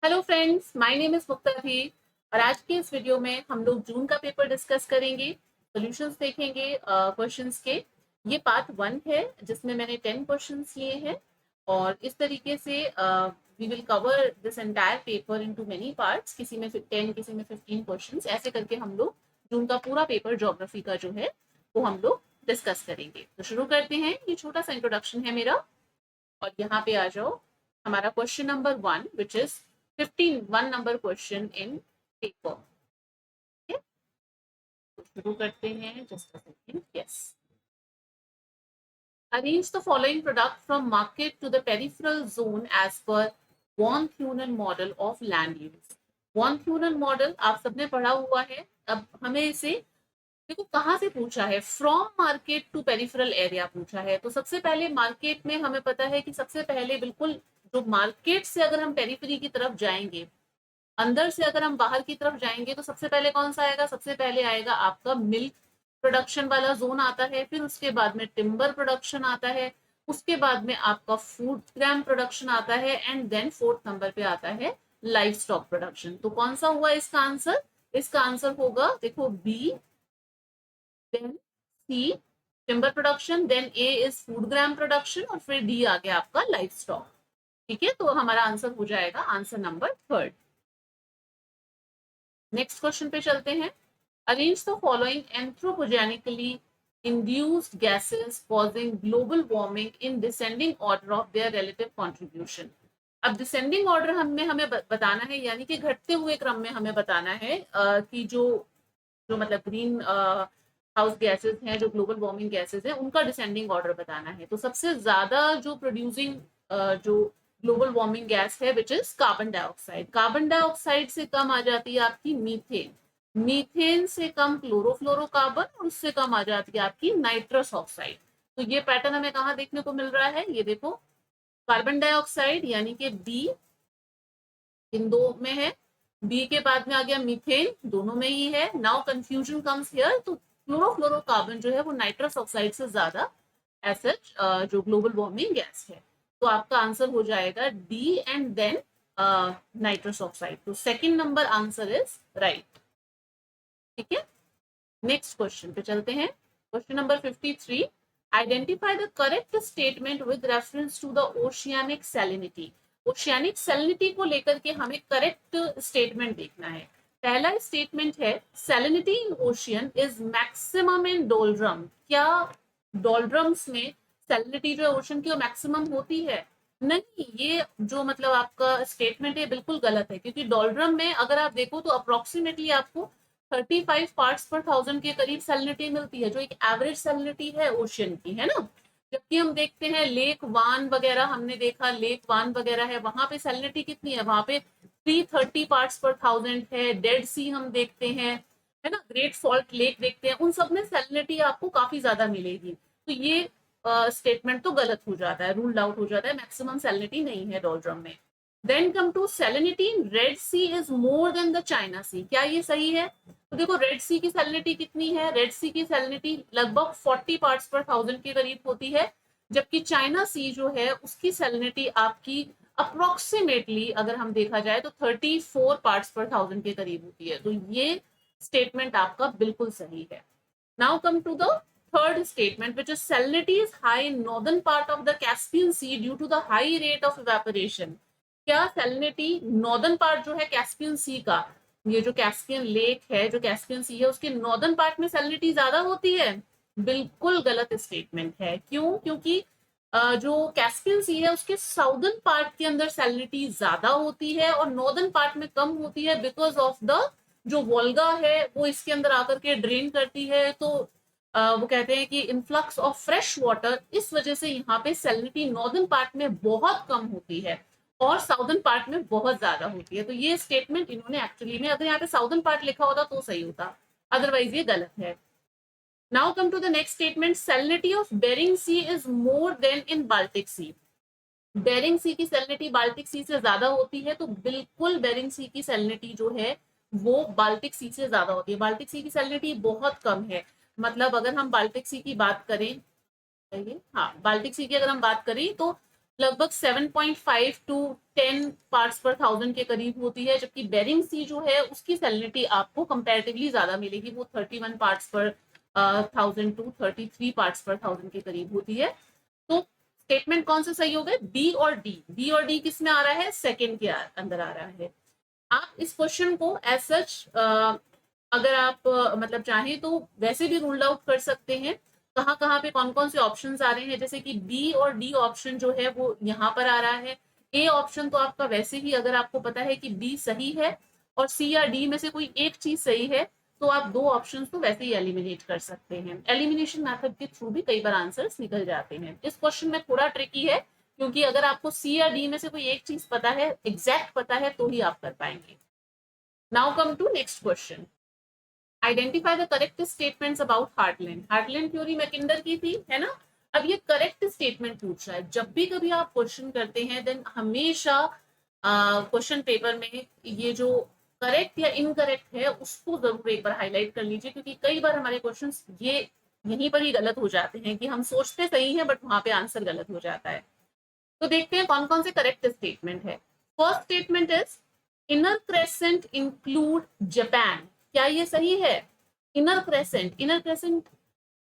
Hello friends, my name is Mukta थी और आज के इस वीडियो में हम लोग जून का पेपर डिस्कस करेंगे। सॉल्यूशंस देखेंगे क्वेश्चंस के। ये पार्ट 1 है जिसमें मैंने 10 क्वेश्चंस लिए हैं और इस तरीके से we will cover this entire paper into many parts. किसी में 10, किसी में 15 क्वेश्चंस, ऐसे करके हम लोग जून का पूरा पेपर ज्योग्राफी का जो है वो हम लोग डिस्कस करेंगे। तो शुरू करते हैं। ये छोटा सा इंट्रोडक्शन है मेरा और यहाँ पे आ जाओ। हमारा question number 1 which is 1 number question in paper. तो शुरू करते हैं। Just a second. Yes, arrange the following product from market to the peripheral zone as per von Thunen model of land use। von Thunen model आप सबने पढ़ा हुआ है। अब हमें इसे देखो कहाँ से पूछा है, from market to peripheral area पूछा है। तो सबसे पहले मार्केट में हमें पता है कि सबसे पहले बिल्कुल जो मार्केट से अगर हम पेरिफेरी की तरफ जाएंगे, अंदर से अगर हम बाहर की तरफ जाएंगे, तो सबसे पहले कौन सा आएगा? सबसे पहले आएगा आपका मिल्क प्रोडक्शन वाला जोन आता है, फिर उसके बाद में टिम्बर प्रोडक्शन आता है, उसके बाद में आपका फूड ग्राम प्रोडक्शन आता है एंड देन 4th नंबर पे आता है लाइफ स्टॉक प्रोडक्शन। तो कौन सा हुआ इसका आंसर? इसका आंसर होगा देखो B, then C timber production, then A is food grain production और फिर डी आ गया आपका लाइफ स्टॉक। ठीक है, तो हमारा आंसर हो जाएगा answer number 3rd। Next question पे चलते हैं। Arrange the following anthropogenically induced gases causing global warming in descending order of their relative contribution। अब डिसेंडिंग ऑर्डर हमें बताना है, यानी कि घटते हुए क्रम में हमें बताना है कि जो जो मतलब ग्रीन हाउस गैसेस हैं, जो ग्लोबल वार्मिंग गैसेस हैं, उनका डिसेंडिंग ऑर्डर बताना है। तो सबसे ज्यादा जो प्रोड्यूसिंग जो ग्लोबल वार्मिंग गैस है which is carbon dioxide. Carbon dioxide से कम आ जाती है आपकी मीथेन, मीथेन से कम क्लोरोफ्लोरोकार्बन और उससे कम आ जाती है आपकी नाइट्रस ऑक्साइड। तो ये पैटर्न हमें कहाँ देखने को मिल रहा है? ये देखो, कार्बन डाइऑक्साइड यानी कि बी इन दो में है, बी के बाद में आ गया मीथेन, दोनों में ही है। Now confusion comes here. तो क्लोरोफ्लोरोकार्बन जो है वो नाइट्रस ऑक्साइड से ज्यादा एसएच जो ग्लोबल वार्मिंग गैस है। तो आपका आंसर हो जाएगा D and then nitrous oxide. तो second number answer is right. ठीक है, नेक्स्ट क्वेश्चन पे चलते हैं। Question number 53, identify the correct statement with reference to the oceanic salinity. Oceanic salinity को लेकर के हमें करेक्ट स्टेटमेंट देखना है। पहला स्टेटमेंट है salinity in ocean is maximum in doldrum. क्या डोलड्रम्स में सैलिनिटी जो ओशन की वो मैक्सिमम होती है? नहीं, ये जो मतलब आपका स्टेटमेंट है बिल्कुल गलत है, क्योंकि डोलड्रम में अगर आप देखो तो अप्रोक्सीमेटली आपको 35 पार्ट्स पर थाउजेंड के करीब सैलिनिटी मिलती है, जो एक एवरेज सैलिनिटी है ओशियन की, है ना। जबकि हम देखते हैं लेक वान वगैरह, हमने देखा लेक वान वगैरह है, वहां पे सैलिनिटी कितनी है? वहां पे 330 पार्ट्स पर थाउजेंड है। डेड सी हम देखते हैं, है ना, ग्रेट सॉल्ट लेक देखते हैं, उन सब में सैलिनिटी आपको काफी ज्यादा मिलेगी। तो ये स्टेटमेंट तो गलत हो जाता है, रूल्ड आउट हो जाता है, मैक्सिमम सैलिनिटी नहीं है डोलड्रम में। Then come to salinity in Red Sea is more than the China Sea. क्या ये सही है? तो देखो रेड सी की सैलिनिटी कितनी है? रेड सी की सैलिनिटी लगभग 40 पार्ट्स पर थाउजेंड के करीब होती है, जबकि चाइना सी जो है उसकी सैलिनिटी आपकी अप्रोक्सीमेटली अगर हम देखा जाए तो 34 पार्ट्स पर थाउजेंड के करीब होती है। तो ये स्टेटमेंट आपका बिल्कुल सही है। Now come to the third statement, which is salinity is high in northern part of the Caspian Sea due to the high rate of evaporation। क्या सैलिनिटी नॉर्दर्न पार्ट जो है कैस्पियन सी का, ये जो कैस्पियन लेक है, जो Caspian सी है, उसके नॉर्दर्न पार्ट में सैलिनिटी ज्यादा होती है? बिल्कुल गलत स्टेटमेंट है। क्यों? क्योंकि जो कैस्पियन सी है उसके साउदर्न पार्ट के अंदर सैलिनिटी ज्यादा होती है और नॉर्दर्न पार्ट में कम होती है, बिकॉज ऑफ द जो वोल्गा है वो इसके अंदर आकर के ड्रेन करती है। तो वो कहते हैं कि इनफ्लक्स ऑफ फ्रेश वाटर, इस वजह से यहाँ पे सैलिनिटी नॉर्दर्न पार्ट में बहुत कम होती है और साउदर्न पार्ट में बहुत ज्यादा होती है। तो ये स्टेटमेंट इन्होंने एक्चुअली में, अगर यहाँ पे साउदर्न पार्ट लिखा होता तो सही होता, अदरवाइज ये गलत है। Now come to the next statement, salinity of Bering Sea is more than in Baltic Sea. Bering Sea की सैलिनिटी बाल्टिक सी से ज्यादा होती है, तो बिल्कुल बेरिंग सी की सैलिनिटी जो है वो बाल्टिक सी से ज्यादा होती है। बाल्टिक सी की सैलिनिटी बहुत कम है। मतलब अगर हम बाल्टिक सी की बात करें, हाँ, बाल्टिक सी की अगर हम बात करें तो लगभग 7.5 टू 10 पार्ट्स पर 1000 के करीब होती है, जबकि बेरिंग सी जो है उसकी सैलिनिटी आपको कंपैरेटिवली ज्यादा मिलेगी, वो 31 पार्ट्स पर 1000 टू 33 पार्ट्स पर 1000 के करीब होती है। तो स्टेटमेंट कौन से सही हो गए? बी और डी। बी और डी किस में आ रहा है? सेकंड के अंदर आ रहा है। आप इस क्वेश्चन को एज सच अगर आप मतलब चाहें तो वैसे भी रूल आउट कर सकते हैं। कहाँ कहाँ पे कौन कौन से ऑप्शंस आ रहे हैं, जैसे कि बी और डी ऑप्शन जो है वो यहाँ पर आ रहा है। ए ऑप्शन तो आपका वैसे ही, अगर आपको पता है कि बी सही है और सी या डी में से कोई एक चीज सही है, तो आप दो ऑप्शन तो वैसे ही एलिमिनेट कर सकते हैं। एलिमिनेशन मेथड के थ्रू भी कई बार आंसर्स निकल जाते हैं। इस क्वेश्चन में थोड़ा ट्रिकी है, क्योंकि अगर आपको सी या डी में से कोई एक चीज पता है, एग्जैक्ट पता है, तो ही आप कर पाएंगे। Now come to next question. Identify the correct statements about heartland. Heartland theory Mackinder की थी, है ना। अब ये करेक्ट स्टेटमेंट पूछ रहा है। जब भी कभी आप क्वेश्चन करते हैं देन हमेशा क्वेश्चन पेपर में ये जो करेक्ट या इनकरेक्ट है उसको जरूर एक बार हाईलाइट कर लीजिए, क्योंकि कई बार हमारे क्वेश्चंस ये यहीं पर ही गलत हो जाते हैं कि हम सोचते सही हैं बट वहां पे आंसर गलत हो जाता है। तो देखते हैं कौन कौन से करेक्ट स्टेटमेंट है। First statement is inner crescent include Japan. क्या ये सही है? इनर क्रेसेंट,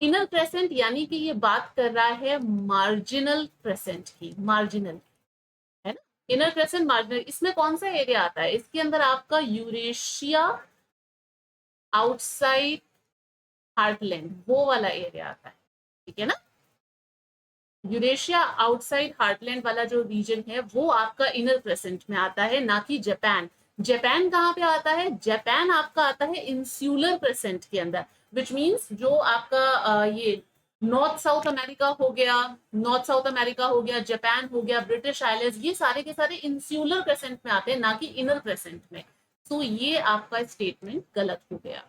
इनर क्रेसेंट यानी कि ये बात कर रहा है मार्जिनल क्रेसेंट की, मार्जिनल, है ना। इनर क्रेसेंट मार्जिनल, इसमें कौन सा एरिया आता है? इसके अंदर आपका यूरेशिया आउटसाइड हार्टलैंड, वो वाला एरिया आता है, ठीक है ना। यूरेशिया आउटसाइड हार्टलैंड वाला जो रीजन है वो आपका इनर क्रेसेंट में आता है, ना कि जापान। जापान कहाँ पे आता है? जापान आपका आता है इंसुलर क्रेसेंट के अंदर, विच मीन्स जो आपका ये नॉर्थ साउथ अमेरिका हो गया, नॉर्थ साउथ अमेरिका हो गया, जापान हो गया, ब्रिटिश आइलैंड्स, ये सारे के सारे इंसुलर क्रेसेंट में आते हैं, ना कि इनर क्रेसेंट में। तो ये आपका स्टेटमेंट गलत हो गया।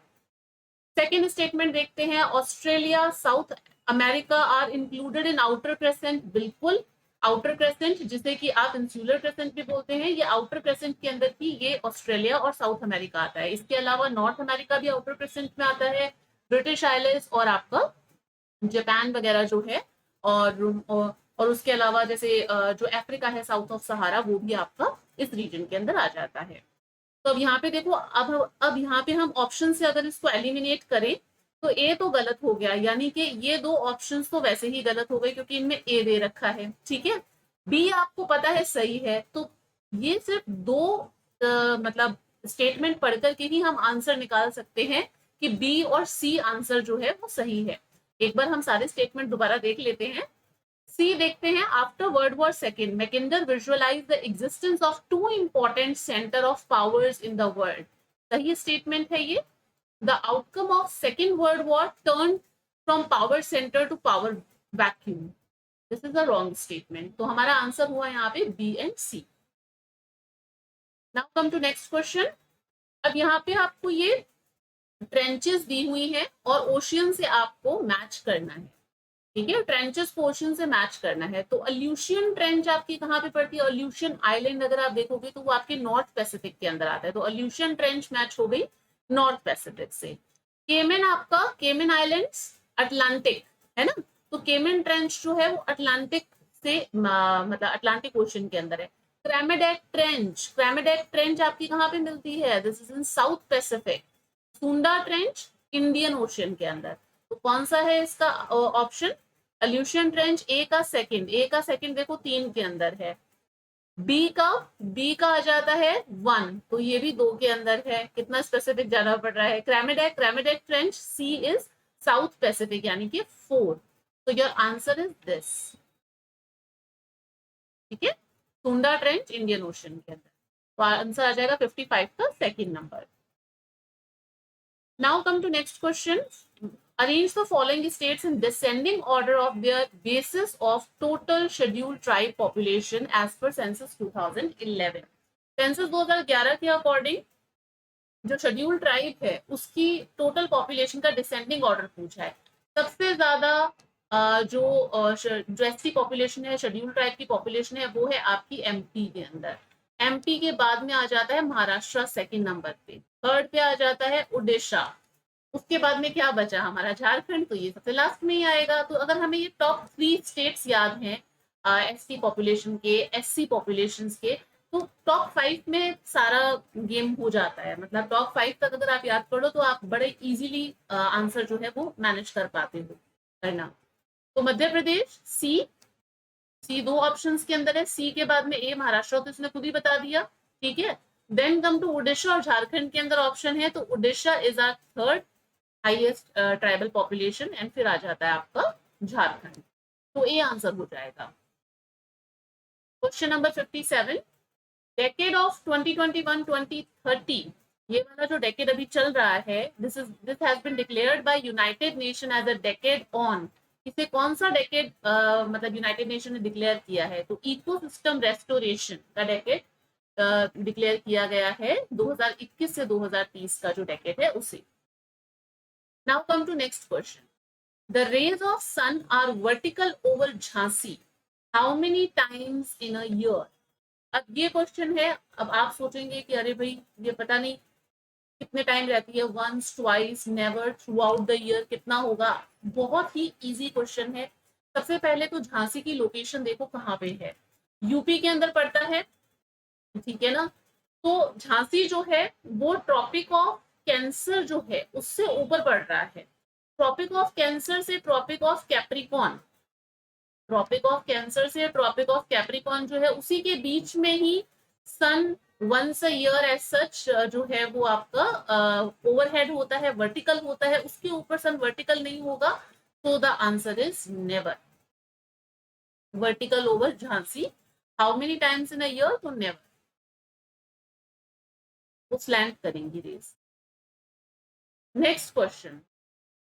सेकेंड स्टेटमेंट देखते हैं। Australia, South America are included in outer crescent. बिल्कुल, आउटर क्रेसेंट जिसे कि आप इंसुलर क्रेसेंट भी बोलते हैं, ये आउटर क्रेसेंट के अंदर ही ये ऑस्ट्रेलिया और साउथ अमेरिका आता है। इसके अलावा नॉर्थ अमेरिका भी आउटर क्रेसेंट में आता है, ब्रिटिश आइलैंड्स और आपका जापान वगैरह जो है, और उसके अलावा जैसे जो अफ्रीका है साउथ ऑफ सहारा, वो भी आपका इस रीजन के अंदर आ जाता है। तो अब यहाँ पे देखो, अब यहाँ पे हम ऑप्शन से अगर इसको एलिमिनेट करें तो ए तो गलत हो गया, यानी कि ये दो ऑप्शंस तो वैसे ही गलत हो गए क्योंकि इनमें ए दे रखा है, ठीक है। बी आपको पता है सही है, तो ये सिर्फ दो मतलब स्टेटमेंट पढ़ करके ही हम आंसर निकाल सकते हैं कि बी और सी आंसर जो है वो सही है। एक बार हम सारे स्टेटमेंट दोबारा देख लेते हैं। सी देखते हैं। After world war second Mackinder visualize the existence of two important centre of powers in the world. सही स्टेटमेंट है ये। The outcome of second world war turn from power centre to power vacuum. This is a wrong statement. तो हमारा answer हुआ यहाँ पे B and C. Now come to next question. अब यहाँ पे आपको ये ट्रेंचेस दी हुई है और ओशियन से आपको मैच करना है, ठीक है। ट्रेंचेस को ओशियन से मैच करना है। तो अल्यूशियन ट्रेंच आपकी कहाँ पे पड़ती है? अल्यूशियन आइलैंड अगर आप देखोगे तो वो आपके नॉर्थ पैसिफिक के अंदर आता है। तो अल्यूशियन ट्रेंच मैच हो गई नॉर्थ पैसिफिक से। केमन आपका, केमन आइलैंड्स अटलांटिक, है ना। तो केमन ट्रेंच जो है वो अटलांटिक से मतलब अटलांटिक ओशन के अंदर है। क्रेमेडेक ट्रेंच, क्रेमेडेक ट्रेंच आपकी कहाँ पे मिलती है? This is in south Pacific. सुंडा ट्रेंच इंडियन ओशन के अंदर। तो कौन सा है इसका ऑप्शन? Aleutian trench. ए का सेकंड, ए का सेकंड देखो 3 के अंदर है। बी का आ जाता है 1, तो ये भी 2 के अंदर है। कितना स्पेसिफिक जाना पड़ रहा है। Kermadec, Kermadec trench sea is South Pacific यानी कि 4। तो योर आंसर इज दिस, ठीक है। सुंडा ट्रेंच इंडियन ओशन के अंदर। तो आंसर आ जाएगा 55 का second number. Now come to next question. Arrange the following states in descending order of their basis of total scheduled tribe population as per census 2011. Census 2011 के according जो schedule tribe है उसकी total population का descending order पूछा है। सबसे ज्यादा जो ऐसी पॉपुलेशन है, शेड्यूल ट्राइब की पॉपुलेशन है, वो है आपकी एमपी के अंदर। एमपी के बाद में आ जाता है महाराष्ट्र सेकंड नंबर पे, थर्ड पे आ जाता है उड़ीसा, उसके बाद में क्या बचा हमारा झारखंड, तो ये सबसे लास्ट में ही आएगा। तो अगर हमें ये टॉप 3 स्टेट्स याद हैं एसटी पॉपुलेशन के, एससी पॉपुलेशन के, तो टॉप 5 में सारा गेम हो जाता है, मतलब टॉप 5 तक अगर आप याद कर लो तो आप बड़े इजीली आंसर जो है वो मैनेज कर पाते हो करना। तो मध्य प्रदेश सी, सी दो ऑप्शंस के अंदर है, सी के बाद में ए महाराष्ट्र तो इसने खुद ही बता दिया, ठीक है। देन कम टू उड़ीसा और झारखंड के अंदर ऑप्शन है, तो Orissa is our third highest tribal population and फिर आ जाता है आपका झारखंड, तो ए आंसर हो जाएगा। क्वेश्चन नंबर 57, डेकेड ऑफ 2021-2030, ये वाला जो डेकेड अभी चल रहा है, this has been declared by United Nation as a decade on, इसे कौन सा डेकेड मतलब यूनाइटेड नेशन ने डिक्लेयर किया है, तो इकोसिस्टम रेस्टोरेशन का डेकेड डिक्लेयर किया गया है 2021 से 2030 का जो डेकेड है उसे। Now come to next question, the rays of sun are vertical over Jhansi how many times in a year. अब ये क्वेश्चन है, अब आप सोचेंगे कि अरे भाई ये पता नहीं कितने टाइम रहती है, once twice never throughout the year कितना होगा। बहुत ही इजी क्वेश्चन है। सबसे पहले तो झांसी की लोकेशन देखो कहाँ पे है, यूपी के अंदर पड़ता है, ठीक है ना। तो झांसी जो है वो ट्रॉपिक ऑफ कैंसर जो है उससे ऊपर पड़ रहा है, ट्रॉपिक ऑफ कैंसर से Tropic of Capricorn, Tropic of Cancer से ट्रॉपिक ऑफ कैप्रिकॉन जो है उसी के बीच में ही sun once a year as such जो है वो आपका ओवरहेड होता है, वर्टिकल होता है, उसके ऊपर सन वर्टिकल नहीं होगा, तो the answer is never, vertical over Jhansi how many times in a year, तो नेवर, वो स्लैंट करेंगी rays. Next question,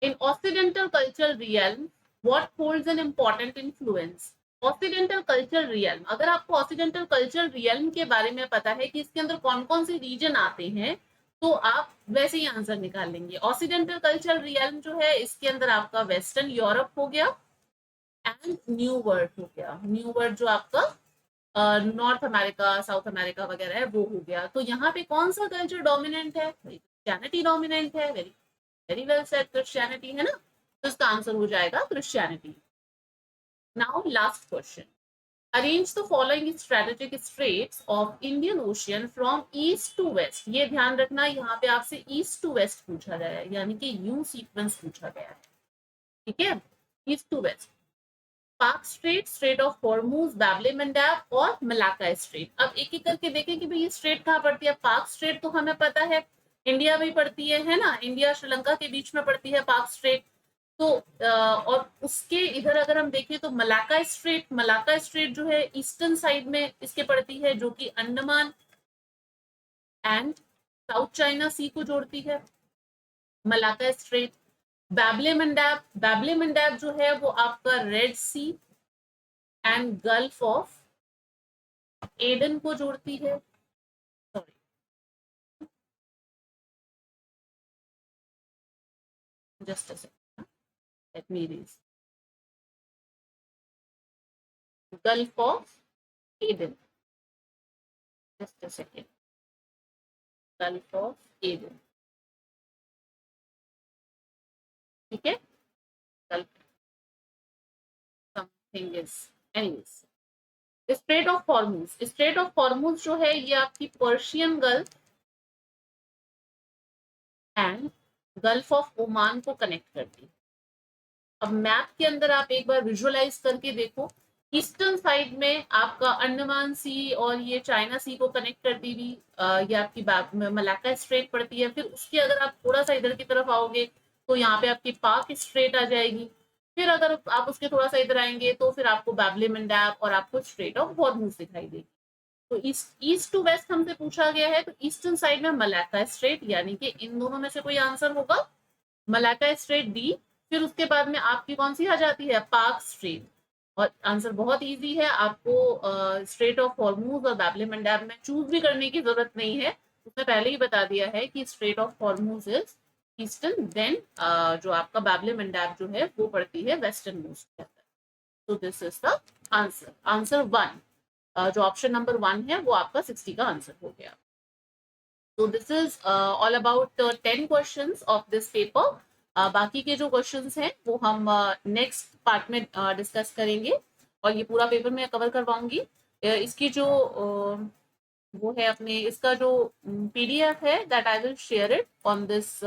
in Occidental cultural realm, what holds an important influence? Occidental cultural realm, अगर आपको Occidental cultural realm के बारे में पता है कि इसके अंदर कौन कौन से रीजन आते हैं, तो आप वैसे ही आंसर निकाल लेंगे। Occidental cultural realm जो है इसके अंदर आपका वेस्टर्न यूरोप हो गया एंड न्यू वर्ल्ड हो गया, न्यू वर्ल्ड जो आपका नॉर्थ अमेरिका साउथ अमेरिका वगैरह है वो हो गया। तो यहाँ पे कौन सा कल्चर डोमिनेंट है, क्रिश्चियनिटी डोमिनेंट है, वेरी वेल सेड, क्रिश्चियनिटी है ना, तो इसका आंसर हो जाएगा Christianity. Now last question, arrange the following strategic straits of Indian Ocean from east to west. ये ध्यान रखना यहाँ पे आपसे ईस्ट टू वेस्ट पूछा गया है, यानी कि यू सीक्वेंस पूछा गया है, ठीक है, ईस्ट टू वेस्ट। पाक स्ट्रेट, स्ट्रेट ऑफ हॉर्मूज, बैबले मंडाब और मलाक्का स्ट्रेट। अब एक एक करके देखें कि भाई ये स्ट्रेट कहाँ पड़ती है। पाक स्ट्रेट तो हमें पता है इंडिया में पड़ती है ना, इंडिया श्रीलंका के बीच में पड़ती है पाक स्ट्रेट। तो और उसके इधर अगर हम देखें तो मलाक्का स्ट्रेट, मलाक्का स्ट्रेट जो है ईस्टर्न साइड में इसके पड़ती है, जो कि अंडमान एंड साउथ चाइना सी को जोड़ती है, मलाक्का स्ट्रेट। बैबले मंडाब, बैबले मंडाब जो है वो आपका Red Sea and Gulf of Aden को जोड़ती है, sorry just a second, let me read, Gulf of Aden, just a second, Gulf of Aden, ठीक है, gulf something is, anyways, strait of Hormuz, strait of Hormuz जो है ये आपकी Persian Gulf and Gulf of Oman को connect करती है। अब मैप के अंदर आप एक बार विजुअलाइज करके देखो, ईस्टर्न साइड में आपका अंडमान सी और ये चाइना सी को कनेक्ट करती हुई ये आपकी मलाक्का स्ट्रेट पड़ती है। फिर उसके अगर आप थोड़ा सा इधर की तरफ आओगे तो यहाँ पे आपकी पाक स्ट्रेट आ जाएगी। फिर अगर आप उसके थोड़ा सा इधर आएंगे तो फिर आपको बैबले मंडाब और आपको स्ट्रेट ऑफ हॉर्मूज दिखाई देगी। तो ईस्ट टू वेस्ट हमसे पूछा गया है, तो ईस्टर्न साइड में मलाक्का स्ट्रेट, यानी कि इन दोनों में से कोई आंसर होगा, मलाक्का स्ट्रेट डी। फिर उसके बाद में आपकी कौन सी आ जाती है, पाक स्ट्रेट। और आंसर बहुत इजी है, आपको स्ट्रेट ऑफ हॉर्मूज और बैबले मंडाब में चूज भी करने की जरूरत नहीं है, उसने पहले ही बता दिया है कि strait of Hormuz is eastern, then जो आपका बैबले मंडाब जो है वो पड़ती है वेस्टर्न मोस्ट के अंदर। तो this is the answer, answer one, जो ऑप्शन नंबर वन है वो आपका 60 का आंसर हो गया। तो this is all about 10 questions of this paper. बाकी के जो क्वेश्चंस हैं वो हम नेक्स्ट पार्ट में डिस्कस करेंगे और ये पूरा पेपर मैं कवर करवाऊंगी। इसकी जो वो है अपने इसका जो PDF है, that I will share it on this,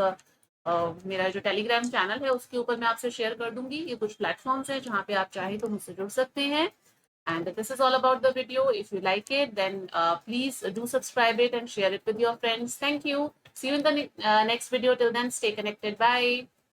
मेरा जो टेलीग्राम चैनल है उसके ऊपर मैं आपसे शेयर कर दूंगी। ये कुछ प्लेटफॉर्म्स है जहाँ पे आप चाहें तो मुझसे जुड़ सकते हैं। And this is all about the video. If you like it, then please do subscribe it and share it with your friends. Thank you. See you in the next video. Till then, stay connected. Bye.